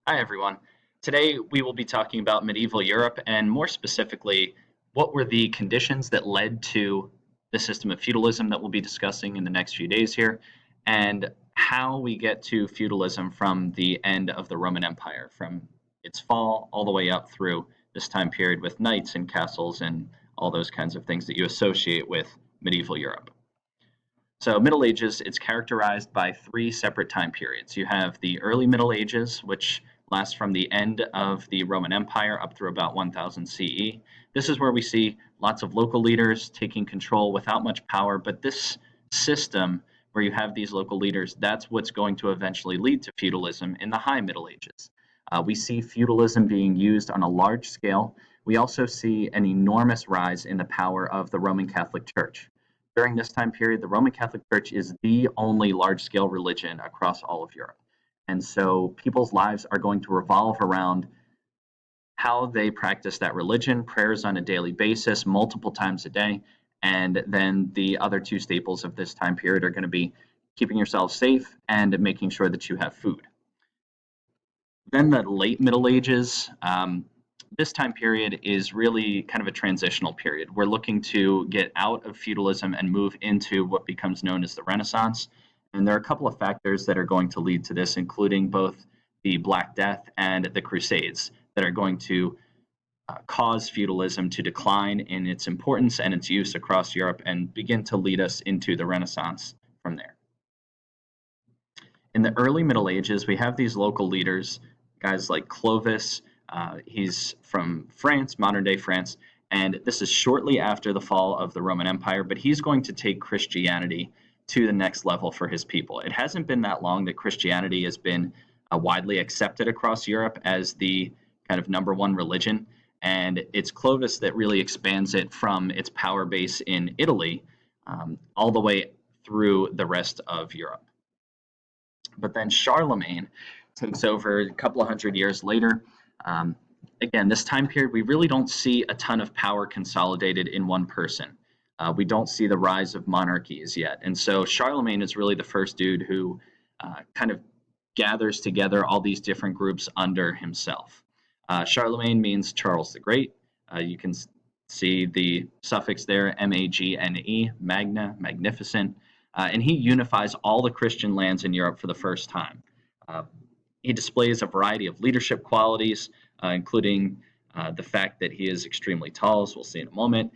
Hi, everyone. Today we will be talking about medieval Europe and more specifically, what were the conditions that led to the system of feudalism that we'll be discussing in the next few days here, and how we get to feudalism from the end of the Roman Empire, from its fall all the way up through this time period with knights and castles and all those kinds of things that you associate with medieval Europe. So, Middle Ages, it's characterized by three separate time periods. You have the early Middle Ages, which lasts from the end of the Roman Empire up through about 1000 CE. This is where we see lots of local leaders taking control without much power, but this system where you have these local leaders, that's what's going to eventually lead to feudalism in the High Middle Ages. We see feudalism being used on a large scale. We also see an enormous rise in the power of the Roman Catholic Church. During this time period, the Roman Catholic Church is the only large scale religion across all of Europe. And so people's lives are going to revolve around how they practice that religion, prayers on a daily basis, multiple times a day. And then the other two staples of this time period are going to be keeping yourself safe and making sure that you have food. Then the late Middle Ages, this time period is really kind of a transitional period. We're looking to get out of feudalism and move into what becomes known as the Renaissance. And there are a couple of factors that are going to lead to this, including both the Black Death and the Crusades, that are going to cause feudalism to decline in its importance and its use across Europe and begin to lead us into the Renaissance from there. In the early Middle Ages, we have these local leaders, guys like Clovis. He's from France, modern day France, and this is shortly after the fall of the Roman Empire, but he's going to take Christianity to the next level for his people. It hasn't been that long that Christianity has been widely accepted across Europe as the kind of number one religion, and it's Clovis that really expands it from its power base in Italy all the way through the rest of Europe. But then Charlemagne takes over a couple of hundred years later. Again, this time period, we really don't see a ton of power consolidated in one person. We don't see the rise of monarchies yet. And so Charlemagne is really the first dude who kind of gathers together all these different groups under himself. Charlemagne means Charles the Great. You can see the suffix there, Magne, magna, magnificent. And he unifies all the Christian lands in Europe for the first time. He displays a variety of leadership qualities, including the fact that he is extremely tall, as we'll see in a moment,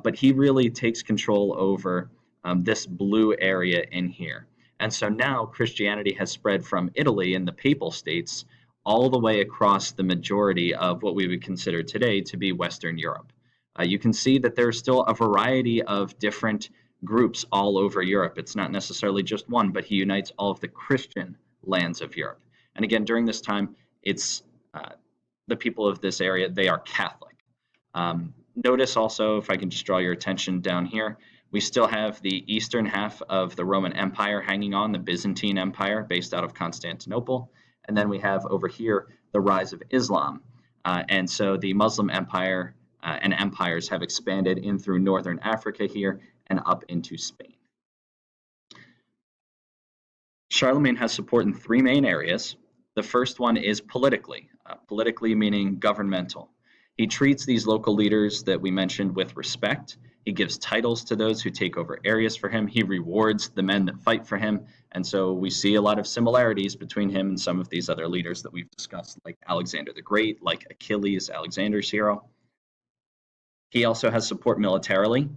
but he really takes control over this blue area in here. And so now Christianity has spread from Italy and the Papal States all the way across the majority of what we would consider today to be Western Europe. You can see that there's still a variety of different groups all over Europe. It's not necessarily just one, but he unites all of the Christian lands of Europe. And again, during this time, it's the people of this area, they are Catholic. Notice also, if I can just draw your attention down here, we still have the eastern half of the Roman Empire hanging on, the Byzantine Empire based out of Constantinople. And then we have over here the rise of Islam. And so the Muslim Empire and empires have expanded in through northern Africa here and up into Spain. Charlemagne has support in three main areas. The first one is politically, politically meaning governmental. He treats these local leaders that we mentioned with respect. He gives titles to those who take over areas for him. He rewards the men that fight for him. And so we see a lot of similarities between him and some of these other leaders that we've discussed, like Alexander the Great, like Achilles, Alexander's hero. He also has support militarily.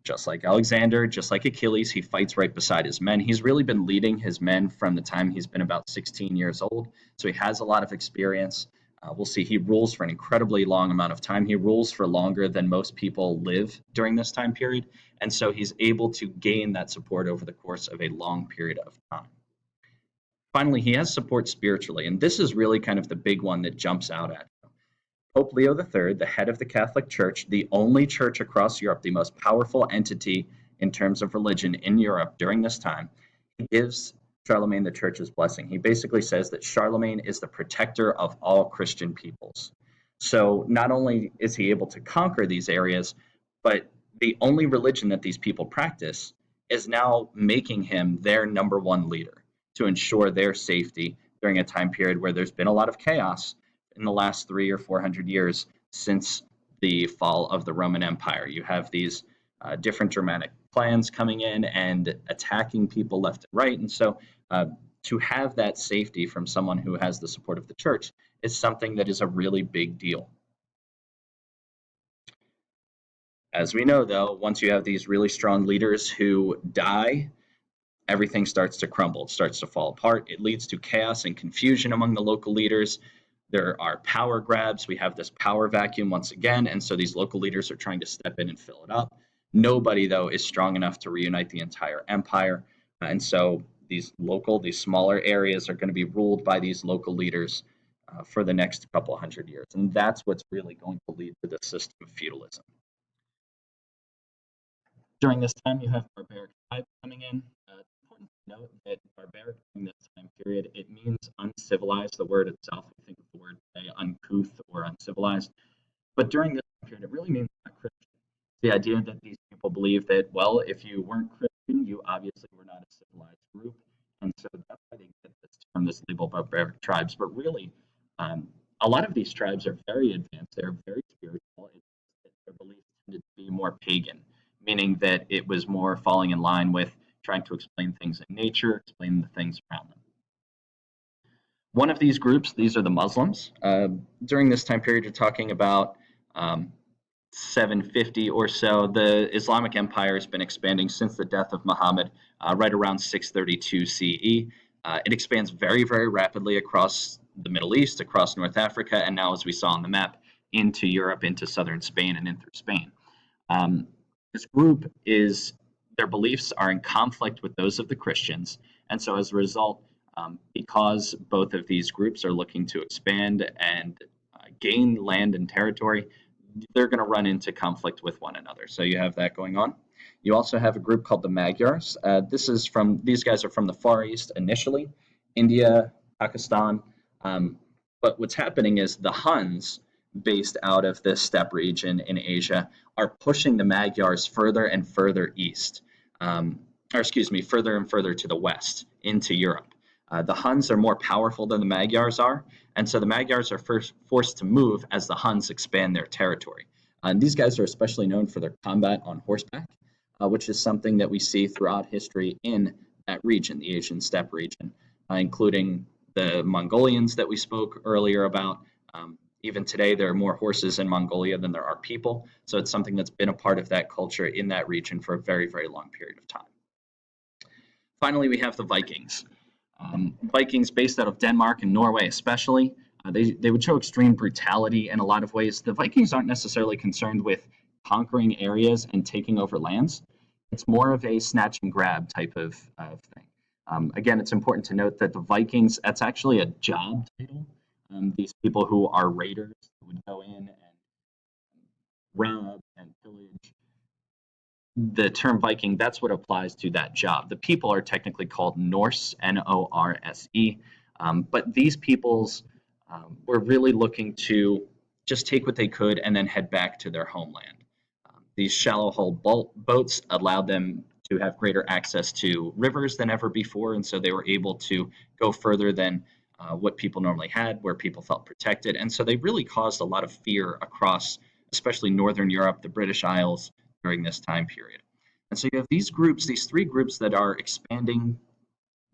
Just like Alexander, just like Achilles, he fights right beside his men. He's really been leading his men from the time he's been about 16 years old, so he has a lot of experience. We'll see he rules for an incredibly long amount of time. He rules for longer than most people live during this time period, and so he's able to gain that support over the course of a long period of time. Finally, he has support spiritually, and this is really kind of the big one that jumps out at you. Pope Leo III, the head of the Catholic Church, the only church across Europe, the most powerful entity in terms of religion in Europe during this time, he gives Charlemagne the church's blessing. He basically says that Charlemagne is the protector of all Christian peoples. So not only is he able to conquer these areas, but the only religion that these people practice is now making him their number one leader to ensure their safety during a time period where there's been a lot of chaos in the last 300 or 400 years since the fall of the Roman Empire. You have these different Germanic clans coming in and attacking people left and right. And so to have that safety from someone who has the support of the church is something that is a really big deal. As we know, though, once you have these really strong leaders who die, everything starts to crumble. It starts to fall apart. It leads to chaos and confusion among the local leaders. There are power grabs. We have this power vacuum once again, and so these local leaders are trying to step in and fill it up. Nobody, though, is strong enough to reunite the entire empire, and so these smaller areas are going to be ruled by these local leaders for the next couple hundred years, and that's what's really going to lead to the system of feudalism. During this time, you have barbaric tribes coming in. It's important to note that barbaric during this time period, it means uncivilized. The word itself, we think of the word today, uncouth or uncivilized. But during this time period, it really means not Christian. The idea that these people believe that, well, if you weren't Christian, you obviously were not a civilized group. And so that's why they get this term, this label, barbaric tribes. But really, a lot of these tribes are very advanced. They're very spiritual. Their beliefs tended to be more pagan, meaning that it was more falling in line with trying to explain things in nature, explain the things around them. One of these groups, these are the Muslims. During this time period, you're talking about 750 or so. The Islamic Empire has been expanding since the death of Muhammad, right around 632 CE. It expands very, very rapidly across the Middle East, across North Africa, and now, as we saw on the map, into Europe, into southern Spain, and in through Spain. This group their beliefs are in conflict with those of the Christians, and so as a result, because both of these groups are looking to expand and gain land and territory, they're going to run into conflict with one another. So you have that going on. You also have a group called the Magyars. These guys are from the Far East initially, India, Pakistan. But what's happening is the Huns, based out of the steppe region in Asia, are pushing the Magyars further and further east, further and further to the west into Europe. The Huns are more powerful than the Magyars are, and so the Magyars are first forced to move as the Huns expand their territory. And these guys are especially known for their combat on horseback, which is something that we see throughout history in that region, the Asian steppe region, including the Mongolians that we spoke earlier about. Even today, there are more horses in Mongolia than there are people, so it's something that's been a part of that culture in that region for a very, very long period of time. Finally, we have the Vikings. Vikings based out of Denmark and Norway especially. They would show extreme brutality in a lot of ways. The Vikings aren't necessarily concerned with conquering areas and taking over lands. It's more of a snatch and grab type of thing. Again, it's important to note that the Vikings, that's actually a job title. These people who are raiders would go in and rob and pillage. The term Viking, that's what applies to that job. The people are technically called Norse, Norse, but these peoples were really looking to just take what they could and then head back to their homeland. These shallow hull boats allowed them to have greater access to rivers than ever before, and so they were able to go further than what people normally had, where people felt protected. And so they really caused a lot of fear across, especially Northern Europe, the British Isles, during this time period. And so you have these groups, these three groups that are expanding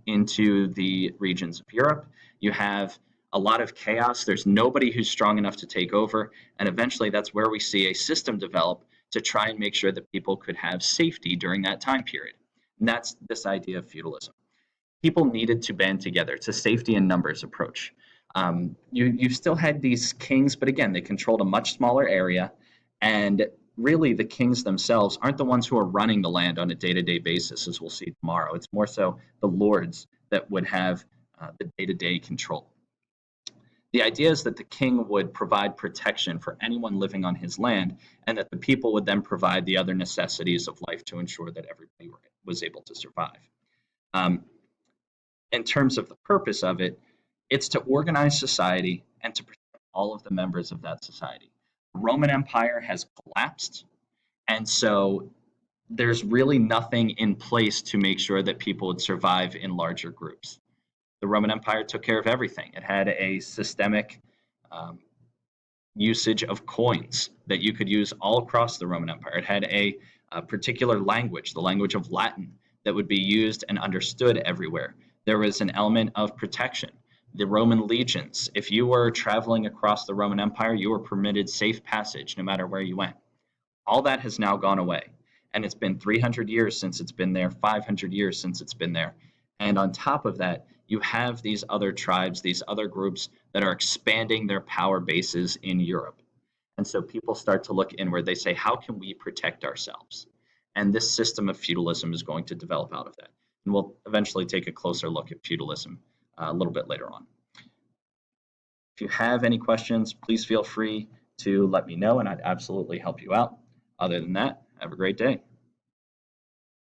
into the regions of Europe. You have a lot of chaos. There's nobody who's strong enough to take over. And eventually that's where we see a system develop to try and make sure that people could have safety during that time period. And that's this idea of feudalism. People needed to band together. It's a safety in numbers approach. You still had these kings, but again, they controlled a much smaller area, and really the kings themselves aren't the ones who are running the land on a day-to-day basis, as we'll see tomorrow. It's more so the lords that would have the day-to-day control. The idea is that the king would provide protection for anyone living on his land, and that the people would then provide the other necessities of life to ensure that everybody was able to survive. In terms of the purpose of it, it's to organize society and to protect all of the members of that society. The Roman Empire has collapsed, and so there's really nothing in place to make sure that people would survive in larger groups. the Roman Empire took care of everything. It had a systemic um, usage of coins that you could use all across the Roman Empire. It had a particular language, the language of Latin, that would be used and understood everywhere. There was an element of protection. The Roman legions, if you were traveling across the Roman Empire, you were permitted safe passage no matter where you went. All that has now gone away. And it's been 300 years since it's been there, 500 years since it's been there. And on top of that, you have these other tribes, these other groups that are expanding their power bases in Europe. And so people start to look inward. They say, how can we protect ourselves? And this system of feudalism is going to develop out of that. And we'll eventually take a closer look at feudalism a little bit later on. If you have any questions, please feel free to let me know, and I'd absolutely help you out. Other than that, have a great day.